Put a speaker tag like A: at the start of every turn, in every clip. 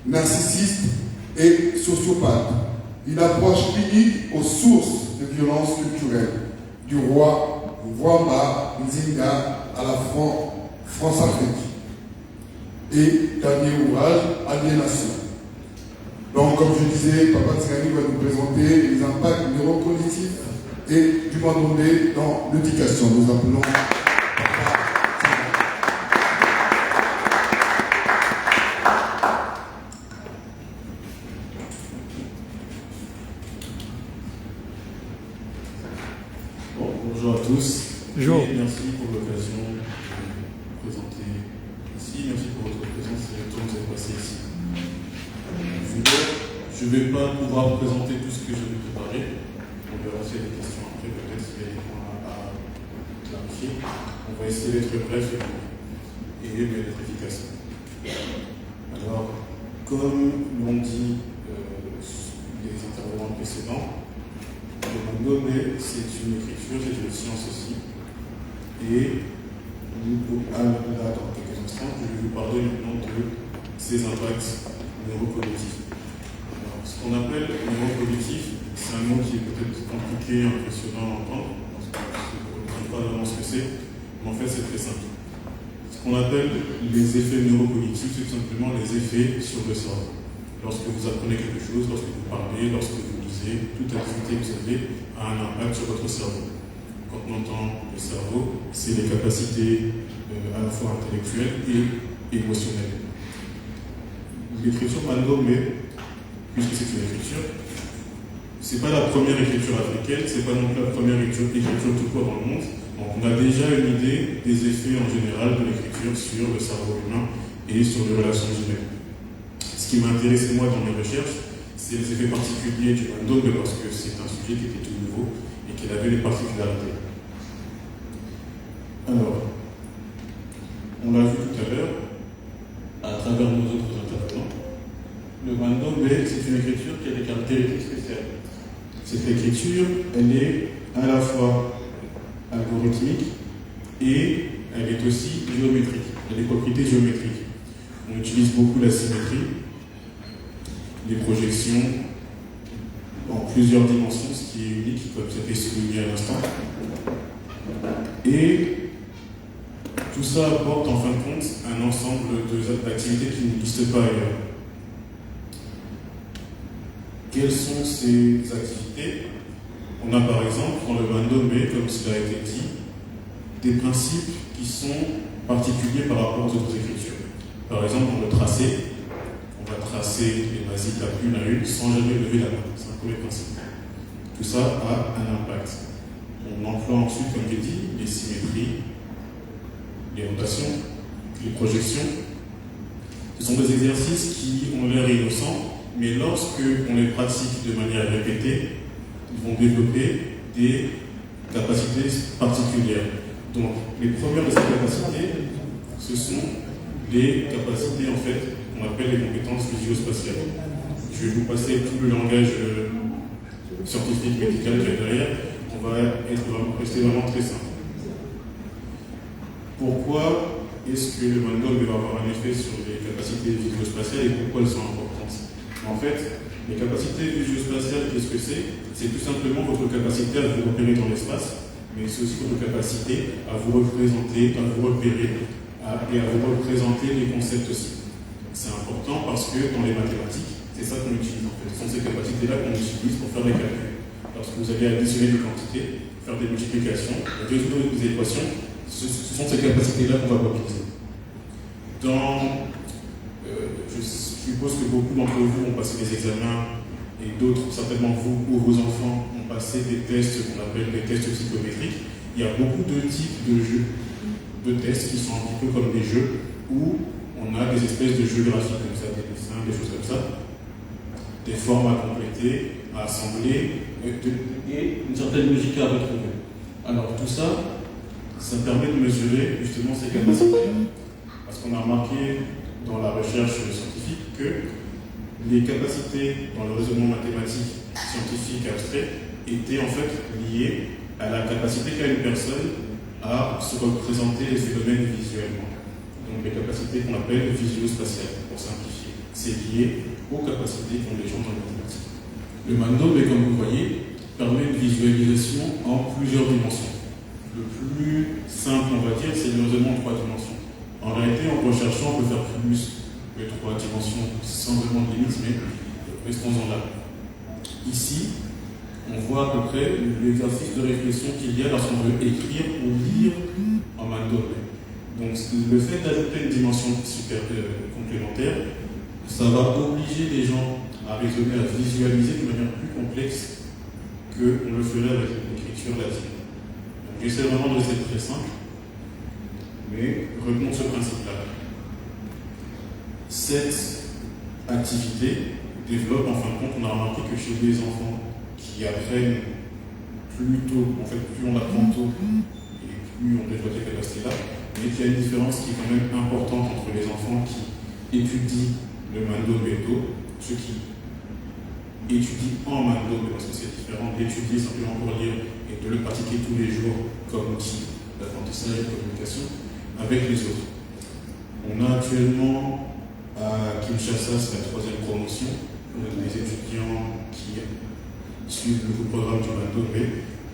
A: narcissiste et sociopathe. Une approche clinique aux sources de violences culturelles, du roi Wamba Nzinga à la France-Afrique. Et dernier ouvrage, Aliénation. Donc, comme je disais, Papa Tsingani va nous présenter les impacts neurocognitifs et du Mandongbe dans l'éducation. Nous appelons
B: bonjour à tous.
C: Bonjour.
B: Et merci pour l'occasion de vous présenter ici. Merci pour votre présence et le temps que vous avez passé ici. Je ne vais pas pouvoir vous présenter tout ce que je vais préparer. On verra s'il y a des questions après, peut-être s'il y a des points à clarifier. On va essayer d'être bref et d'être efficace. Alors, comme l'ont dit les intervenants précédents, le Mandongbe, c'est une écriture, c'est une science aussi. Et là, dans quelques instants, je vais vous parler maintenant de ses impacts neurocognitifs. Alors, ce qu'on appelle neurocognitif, c'est un mot qui est peut-être compliqué, impressionnant à entendre, parce que vous ne comprenez pas vraiment ce que c'est, mais en fait c'est très simple. Ce qu'on appelle les effets neurocognitifs, c'est tout simplement les effets sur le cerveau. Lorsque vous apprenez quelque chose, lorsque vous parlez, lorsque vous lisez, toute activité que vous avez a un impact sur votre cerveau. Quand on entend le cerveau, c'est les capacités à la fois intellectuelles et émotionnelles. L'écriture Mandongbe, puisque c'est une écriture, c'est pas la première écriture africaine, c'est pas non plus la première écriture tout court dans le monde. Donc on a déjà une idée des effets en général de l'écriture sur le cerveau humain et sur les relations humaines. Ce qui m'a intéressé moi dans mes recherches, c'est les effets particuliers du Mandongbe parce que c'est un sujet qui était tout nouveau et qui avait des particularités. Alors, on l'a vu tout à l'heure, à travers nos autres intervenants, le Mandongbe, c'est une écriture qui a des caractéristiques spéciales. Cette écriture, elle est à la fois algorithmique et elle est aussi géométrique. Elle a des propriétés géométriques. On utilise beaucoup la symétrie, les projections en plusieurs dimensions, ce qui est unique, comme ça a été souligné à l'instant. Et tout ça apporte en fin de compte un ensemble d'activités qui n'existent pas ailleurs. Quelles sont ces activités? On a par exemple dans le Mandongbe, comme cela a été dit, des principes qui sont particuliers par rapport aux autres écritures. Par exemple, dans le tracé, on va tracer les basiques une à une sans jamais lever la main. C'est un premier principe. Tout ça a un impact. On emploie ensuite, comme j'ai dit, les symétries, les rotations, les projections. Ce sont des exercices qui ont l'air innocents, mais lorsque on les pratique de manière répétée, ils vont développer des capacités particulières. Donc, les premières de ces capacités, ce sont les capacités en fait qu'on appelle les compétences visuospatiales. Je vais vous passer tout le langage scientifique, médical qu'il y a derrière. On va rester vraiment très simple. Pourquoi est-ce que le Mandongbe va avoir un effet sur les capacités visuospatiales et pourquoi elles sont importantes? En fait, les capacités visuospatiales, qu'est-ce que c'est? C'est tout simplement votre capacité à vous repérer dans l'espace, mais c'est aussi votre capacité à vous représenter, à vous repérer et à vous représenter les concepts aussi. C'est important parce que dans les mathématiques, c'est ça qu'on utilise en fait. Ce sont ces capacités-là qu'on utilise pour faire des calculs. Lorsque vous allez additionner des quantités, faire des multiplications, résoudre des équations, ce sont ces capacités-là qu'on va mobiliser. Je suppose que beaucoup d'entre vous ont passé des examens et d'autres, certainement vous ou vos enfants, ont passé des tests qu'on appelle des tests psychométriques. Il y a beaucoup de types de jeux, de tests qui sont un petit peu comme des jeux où on a des espèces de jeux graphiques comme ça, des dessins, des choses comme ça, des formes à compléter, à assembler et une certaine logique à retrouver. Alors tout ça, ça permet de mesurer justement ces capacités. Parce qu'on a remarqué dans la recherche scientifique que les capacités dans le raisonnement mathématique, scientifique, abstrait, étaient en fait liées à la capacité qu'a une personne à se représenter les phénomènes visuellement. Donc les capacités qu'on appelle visuospatiales, pour simplifier. c'est lié aux capacités qu'ont les gens dans les mathématiques. Le Mandombe, comme vous voyez, permet une visualisation en plusieurs dimensions. Le plus simple, on va dire, c'est le raisonnement en 3 dimensions. En réalité, en recherchant, on peut faire plus que 3 dimensions sans vraiment de limites, mais restons-en là. Ici, on voit à peu près l'exercice de réflexion qu'il y a lorsqu'on veut écrire ou lire en Mandombe. Donc, le fait d'ajouter une dimension complémentaire, ça va obliger les gens à raisonner, à visualiser de manière plus complexe qu'on le ferait avec l'écriture latine. Donc, j'essaie vraiment de rester très simple, mais retenons ce principe-là. Cette activité développe, en fin de compte, on a remarqué que chez les enfants qui apprennent plus tôt, en fait, plus on apprend tôt, et plus on développe ces capacités-là, mais qu'il y a une différence qui est quand même importante entre les enfants qui étudient le Mandombe tôt, ceux qui étudient en Mandombe, parce que c'est différent d'étudier simplement pour lire et de le pratiquer tous les jours comme outil d'apprentissage et de communication avec les autres. On a actuellement à Kinshasa, c'est la 3e promotion, on a des étudiants qui suivent le nouveau programme du Mandombe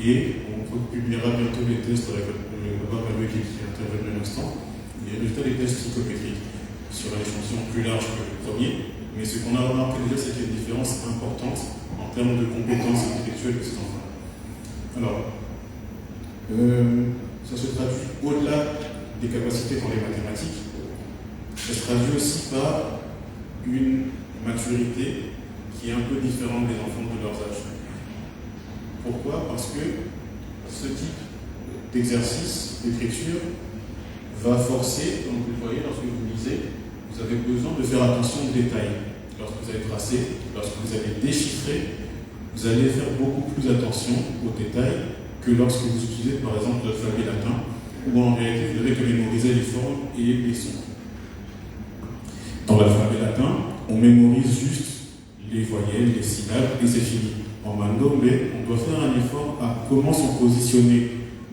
B: et on publiera bientôt les tests avec le Papa Maloué qui est intervenu à l'instant, les résultats des tests psychométriques sur un échantillon plus large que le premier. Mais ce qu'on a remarqué déjà, c'est qu'il y a une différence importante en termes de compétences intellectuelles de ces enfants. Alors, ça se traduit au-delà des capacités dans les mathématiques, ça se traduit aussi par une maturité qui est un peu différente des enfants de leur âge. Pourquoi? Parce que ce type d'exercice d'écriture va forcer, comme vous le voyez lorsque vous lisez, vous avez besoin de faire attention aux détails. Lorsque vous allez tracer, lorsque vous allez déchiffrer, vous allez faire beaucoup plus attention aux détails que lorsque vous utilisez par exemple l'alphabet latin, où en réalité vous n'avez que mémoriser les formes et les sons. Dans l'alphabet latin, on mémorise juste les voyelles, les syllabes et c'est fini. En Mandombe, on doit faire un effort à comment sont positionnés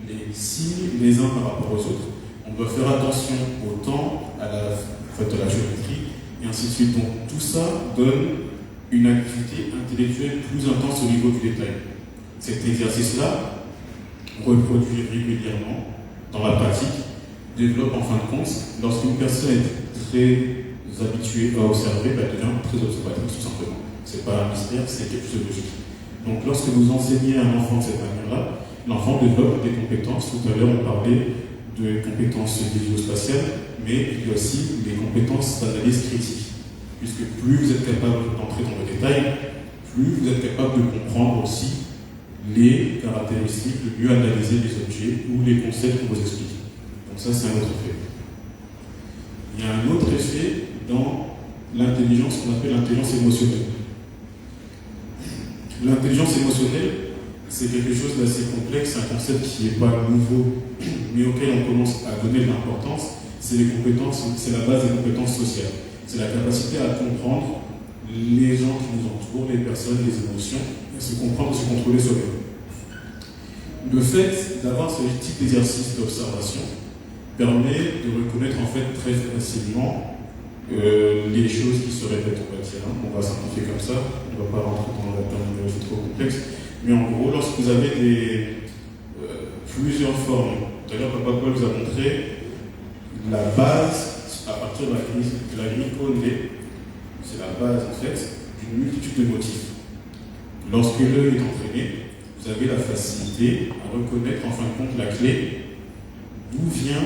B: les signes les uns par rapport aux autres. On doit faire attention au temps, à la géométrie, et ainsi de suite. Donc tout ça donne une activité intellectuelle plus intense au niveau du détail. Cet exercice-là, reproduit régulièrement dans la pratique, développe en fin de compte, lorsqu'une personne est très habituée à observer, elle devient très observatrice tout simplement. Ce n'est pas un mystère, c'est quelque chose de logique. Donc lorsque vous enseignez à un enfant de cette manière-là, l'enfant développe des compétences. Tout à l'heure, on parlait de compétences visuospatiales, mais il y a aussi des compétences d'analyse critique. Puisque plus vous êtes capable d'entrer dans le détail, plus vous êtes capable de comprendre aussi les caractéristiques, de mieux analyser les objets ou les concepts qu'on vous explique. Donc ça, c'est un autre effet. Il y a un autre effet dans l'intelligence qu'on appelle l'intelligence émotionnelle. L'intelligence émotionnelle, c'est quelque chose d'assez complexe, c'est un concept qui n'est pas nouveau, mais auquel on commence à donner de l'importance. C'est les compétences, c'est la base des compétences sociales. C'est la capacité à comprendre les gens qui nous entourent, les personnes, les émotions, et se comprendre, se contrôler soi-même. Le fait d'avoir ce type d'exercice d'observation permet de reconnaître en fait très facilement les choses qui se répètent. On va simplifier comme ça, on ne va pas rentrer dans la terminologie trop complexe, mais en gros, lorsque vous avez plusieurs formes, tout à l'heure Papa Paul vous a montré la base à partir de la grille Condé, c'est la base en fait d'une multitude de motifs. Lorsque l'œil est entraîné, vous avez la facilité à reconnaître en fin de compte la clé d'où vient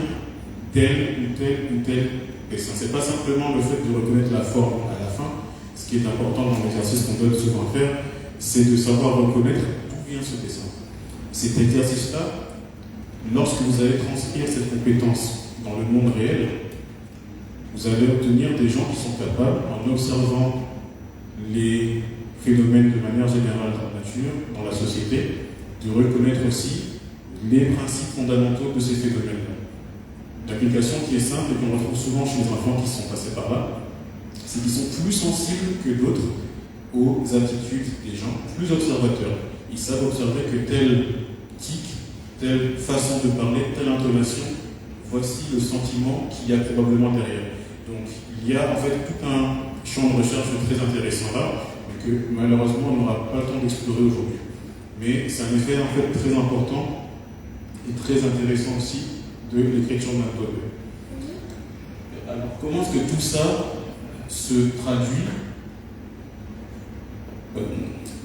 B: tel ou tel dessin. Ce n'est pas simplement le fait de reconnaître la forme à la fin. Ce qui est important dans l'exercice qu'on donne souvent à faire, c'est de savoir reconnaître d'où vient ce dessin. Cet exercice-là, lorsque vous allez transcrire cette compétence dans le monde réel, vous allez obtenir des gens qui sont capables, en observant les phénomènes de manière générale dans la nature, dans la société, de reconnaître aussi les principes fondamentaux de ces phénomènes-là. L'application qui est simple et qu'on retrouve souvent chez les enfants qui sont passés par là, c'est qu'ils sont plus sensibles que d'autres aux attitudes des gens, plus observateurs. Ils savent observer que tel tic, telle façon de parler, telle intonation, voici le sentiment qu'il y a probablement derrière. Donc il y a en fait tout un champ de recherche très intéressant là, mais que malheureusement on n'aura pas le temps d'explorer aujourd'hui. Mais c'est un effet en fait très important et très intéressant aussi de l'écriture de McDowell. Alors comment est-ce que tout ça se traduit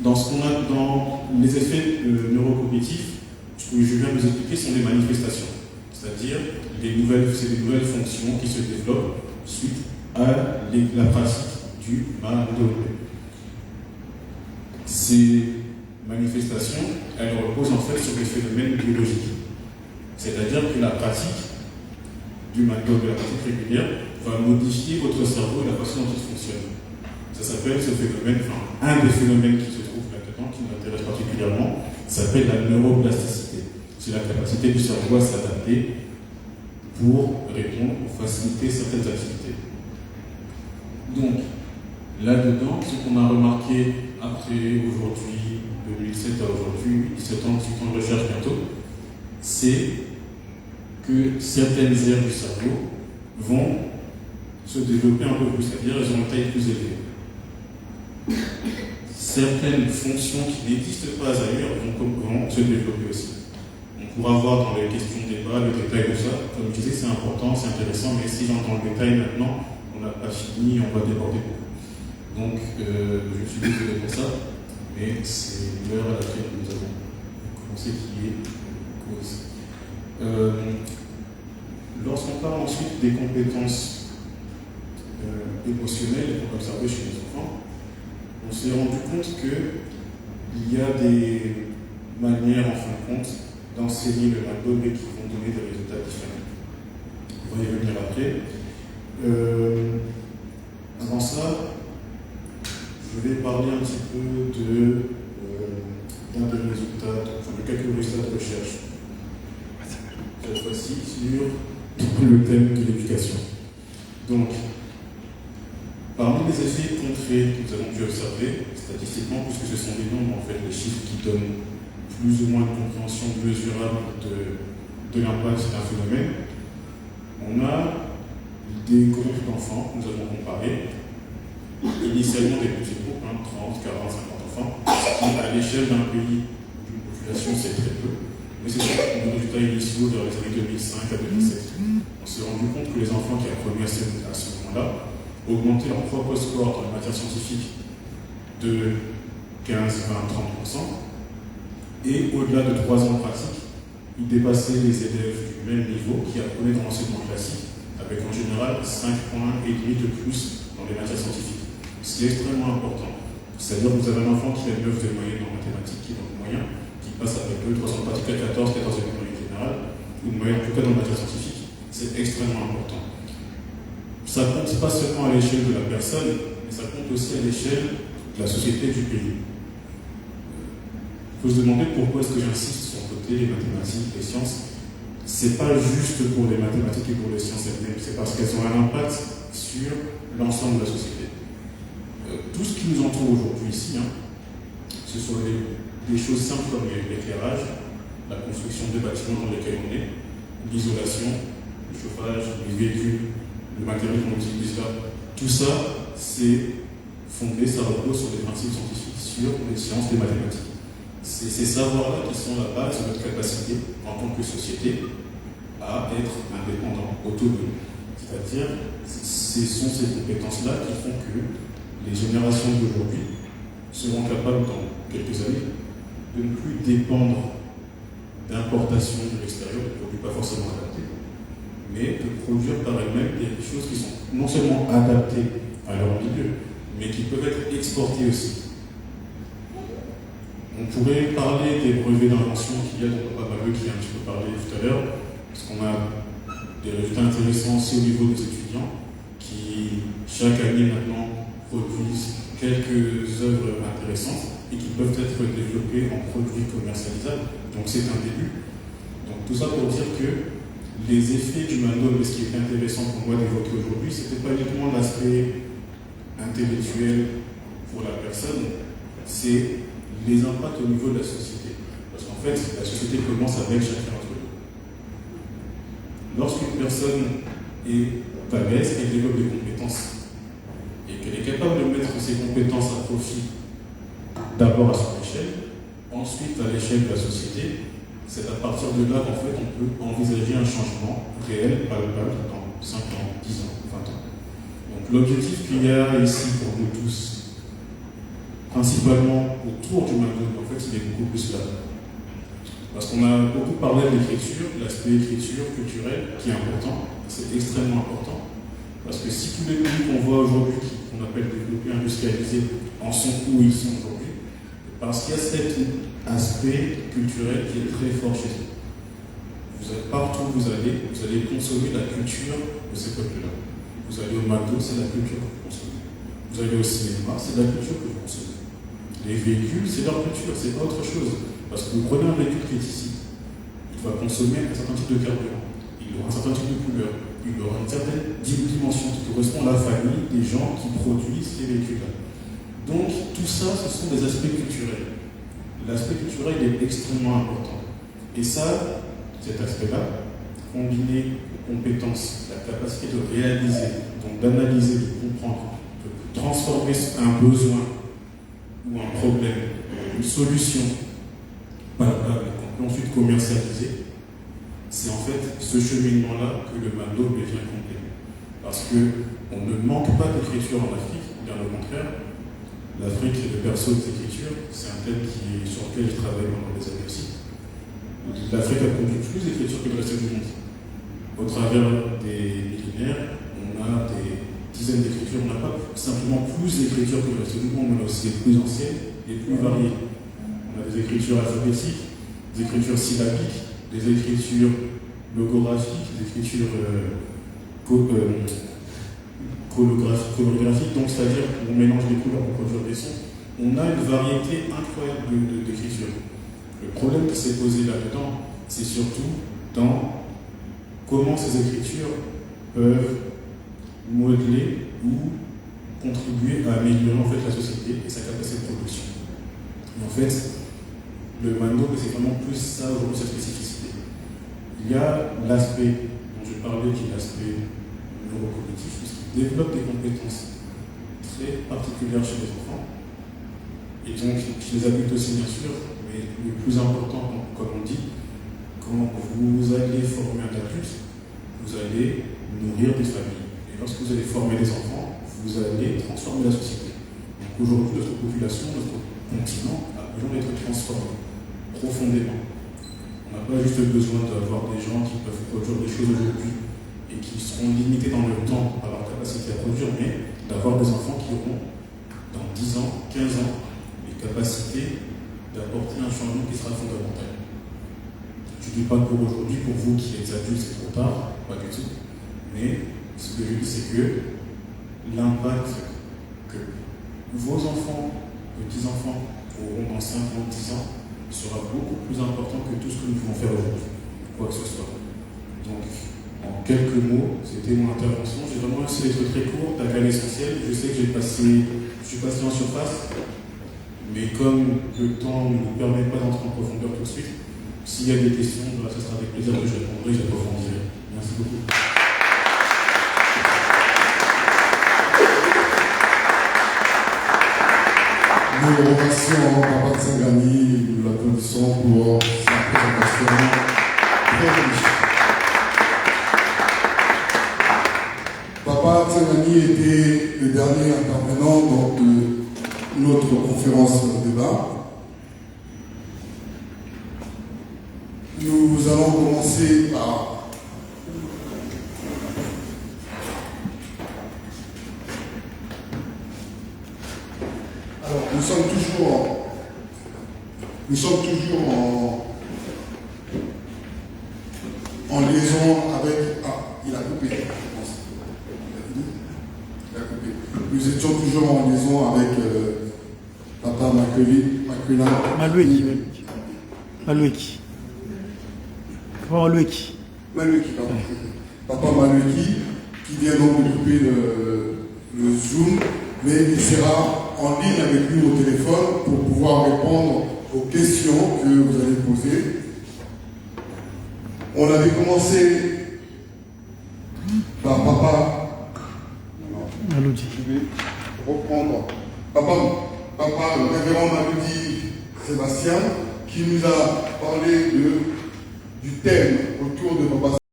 B: dans ce qu'on a dans les effets neurocognitifs? Ce que je viens de vous expliquer sont des manifestations, c'est-à-dire des nouvelles fonctions qui se développent suite à la pratique du McDowell. Ces manifestations, elles reposent en fait sur des phénomènes biologiques. C'est-à-dire que la pratique du McDowell, la pratique régulière, va modifier votre cerveau et la façon dont il fonctionne. Ça s'appelle ce phénomène, enfin, un des phénomènes qui se trouve là-dedans, qui m'intéresse particulièrement, s'appelle la neuroplasticité. C'est la capacité du cerveau à s'adapter pour répondre ou faciliter certaines activités. Donc, là-dedans, ce qu'on a remarqué après aujourd'hui, 2007 à aujourd'hui, 17 ans, 18 ans de recherche bientôt, c'est que certaines aires du cerveau vont se développer un peu plus, c'est-à-dire elles ont une taille plus élevée. Certaines fonctions qui n'existent pas ailleurs vont se développer aussi. On pourra voir dans les questions de débat le détail de ça. Comme je disais, c'est important, c'est intéressant, mais si j'entends le détail maintenant, on n'a pas fini, on va déborder beaucoup. Donc, je suis désolé pour ça, mais c'est l'heure à laquelle nous avons commencé qui est cause. Lorsqu'on parle ensuite des compétences émotionnelles qu'on peut observer chez les enfants, on s'est rendu compte qu'il y a des manières, en fin de compte, d'enseigner le McDowell qui vont donner des résultats différents. On va y revenir après. Avant ça, je vais parler un petit peu d'un des résultats, enfin de quelques résultats de recherche. Cette fois-ci sur le thème de l'éducation. Donc, parmi les effets concrets que nous avons pu observer, statistiquement, puisque ce sont des nombres, en fait, les chiffres qui donnent plus ou moins de compréhension mesurable de l'impact d'un phénomène, on a des groupes d'enfants que nous avons comparés, initialement des petits groupes, 30, 40, 50 enfants, qui à l'échelle d'un pays ou d'une population c'est très peu, mais c'est surtout nos résultats initiaux vers les années 2005 à 2007. On s'est rendu compte que les enfants qui apprenaient à ce moment-là augmentaient leur propre score dans les matières scientifiques de 15, 20, 30%, et au-delà de 3 ans de pratique, ils dépassaient les élèves du même niveau qui apprenaient dans l'enseignement classique, avec en général 5 points et demi de plus dans les matières scientifiques. Ce qui est extrêmement important. C'est-à-dire que vous avez un enfant qui a 9 de moyenne en mathématiques, qui est donc moyen, qui passe avec 2, 3 ans de pratique à 14 de moyenne générale, ou une moyenne en tout cas dans les matières scientifiques. C'est extrêmement important. Ça compte pas seulement à l'échelle de la personne, mais ça compte aussi à l'échelle de la société du pays. Il faut se demander pourquoi est-ce que j'insiste sur le côté les mathématiques, les sciences. C'est pas juste pour les mathématiques et pour les sciences elles-mêmes, c'est parce qu'elles ont un impact sur l'ensemble de la société. Tout ce qui nous entoure aujourd'hui ici, ce sont des choses simples comme l'éclairage, la construction des bâtiments dans lesquels on est, l'isolation, le chauffage, les véhicules, le matériel qu'on utilise là. Tout ça, c'est fondé, ça repose sur des principes scientifiques, sur les sciences, les mathématiques. C'est ces savoirs-là qui sont la base de notre capacité, en tant que société, à être indépendant, autonome. C'est-à-dire, ce sont ces compétences-là qui font que les générations d'aujourd'hui seront capables, dans quelques années, de ne plus dépendre d'importations de l'extérieur, de produits pas forcément adaptés, mais de produire par elles-mêmes des choses qui sont non seulement adaptées à leur milieu, mais qui peuvent être exportées aussi. On pourrait parler des brevets d'invention qu'il y a dans Papa Babeux qui a un petit peu parlé tout à l'heure, parce qu'on a des résultats intéressants aussi au niveau des étudiants qui, chaque année maintenant, produisent quelques œuvres intéressantes et qui peuvent être développées en produits commercialisables. Donc c'est un début. Donc tout ça pour dire que les effets du McDowell, ce qui est intéressant pour moi d'évoquer aujourd'hui, ce n'était pas uniquement l'aspect intellectuel pour la personne, c'est les impacts au niveau de la société. Parce qu'en fait, la société commence avec chacun d'entre nous. Lorsqu'une personne est pagaise, elle développe des compétences. Et qu'elle est capable de mettre ces compétences à profit d'abord à son échelle, ensuite à l'échelle de la société. C'est à partir de là qu'en fait on peut envisager un changement réel, palpable, dans 5 ans, 10 ans, 20 ans. Donc l'objectif qu'il y a ici pour nous tous, principalement autour du McDo, en fait il est beaucoup plus là. Parce qu'on a beaucoup parlé de l'écriture, l'aspect écriture culturelle qui est important, c'est extrêmement important. Parce que si tous les pays qu'on voit aujourd'hui, qu'on appelle développés, industrialisés, en sont où ils sont aujourd'hui, parce qu'il y a cet aspect culturel qui est très fort chez eux. Vous êtes partout où vous allez consommer la culture de ces peuples-là. Vous allez au McDo, c'est la culture que vous consommez. Vous allez au cinéma, c'est la culture que vous consommez. Les véhicules, c'est leur culture, c'est pas autre chose. Parce que vous prenez un véhicule qui est ici, il va consommer un certain type de carburant, il aura un certain type de couleur, il aura une certaine dimension qui correspond à la famille des gens qui produisent ces véhicules-là. Donc, tout ça, ce sont des aspects culturels. L'aspect culturel est extrêmement important. Et ça, cet aspect-là, combiné aux compétences, la capacité de réaliser, donc d'analyser, de comprendre, de transformer un besoin ou un problème, une solution palpable qu'on peut ensuite commercialiser, c'est en fait ce cheminement-là que le McDo devient complet. Parce qu'on ne manque pas d'écriture en Afrique, bien au contraire. L'Afrique est le berceau des écritures, c'est un thème sur lequel je travaille pendant des années aussi. L'Afrique a produit plus d'écritures que le reste du monde. Au travers des millénaires, on a des dizaines d'écritures, on n'a pas simplement plus d'écritures que le reste du monde, on a aussi les plus anciennes et plus variées. On a des écritures alphabétiques, des écritures syllabiques, des écritures logographiques, des écritures chorégraphique, donc c'est-à-dire qu'on mélange les couleurs pour produire des sons, on a une variété incroyable d'écritures. Le problème qui s'est posé là-dedans, c'est surtout dans comment ces écritures peuvent modeler ou contribuer à améliorer en fait la société et sa capacité de production. Et en fait, le McDo, c'est vraiment plus ça aujourd'hui, sa spécificité. Il y a l'aspect dont je parlais, qui est l'aspect neurocognitif, développe des compétences très particulières chez les enfants, et donc chez les adultes aussi bien sûr, mais le plus important, comme on dit, quand vous allez former un adulte, vous allez nourrir des familles. Et lorsque vous allez former des enfants, vous allez transformer la société. Donc aujourd'hui, notre population, notre continent a besoin d'être transformé profondément. On n'a pas juste besoin d'avoir des gens qui peuvent produire des choses aujourd'hui et qui seront limités dans le temps par leur capacité à produire, mais d'avoir des enfants qui auront, dans 10 ans, 15 ans, les capacités d'apporter un changement qui sera fondamental. Je ne dis pas pour aujourd'hui, pour vous qui êtes adultes, c'est trop tard, pas du tout, mais ce que je dis, c'est que l'impact que vos enfants, petits-enfants, auront dans 5 ans, 10 ans, sera beaucoup plus important que tout ce que nous pouvons faire aujourd'hui, quoi que ce soit. Donc, en quelques mots, c'était mon intervention. J'ai vraiment essayé d'être très court, d'aller à l'essentiel. Je sais que je suis passé en surface, mais comme le temps ne nous permet pas d'entrer en profondeur tout de suite, s'il y a des questions, ce sera avec plaisir que je répondrai, j'approfondirai. Merci beaucoup.
A: Nous remercions Papa Tsangani, nous l'applaudissons pour sa présentation très riche. Papa Tsangani était le dernier intervenant dans notre conférence débat. Nous allons commencer par nous sommes toujours en liaison avec... Ah, il a coupé. Il a coupé. Nous étions toujours en liaison avec Papa Malueki. Papa Malueki, qui vient donc d'occuper le Zoom, mais il sera en ligne avec lui au téléphone pour pouvoir répondre aux questions que vous allez poser. On avait commencé par Papa je vais reprendre. Papa, le révérend Maloudi Sébastien, qui nous a parlé du thème autour de Papa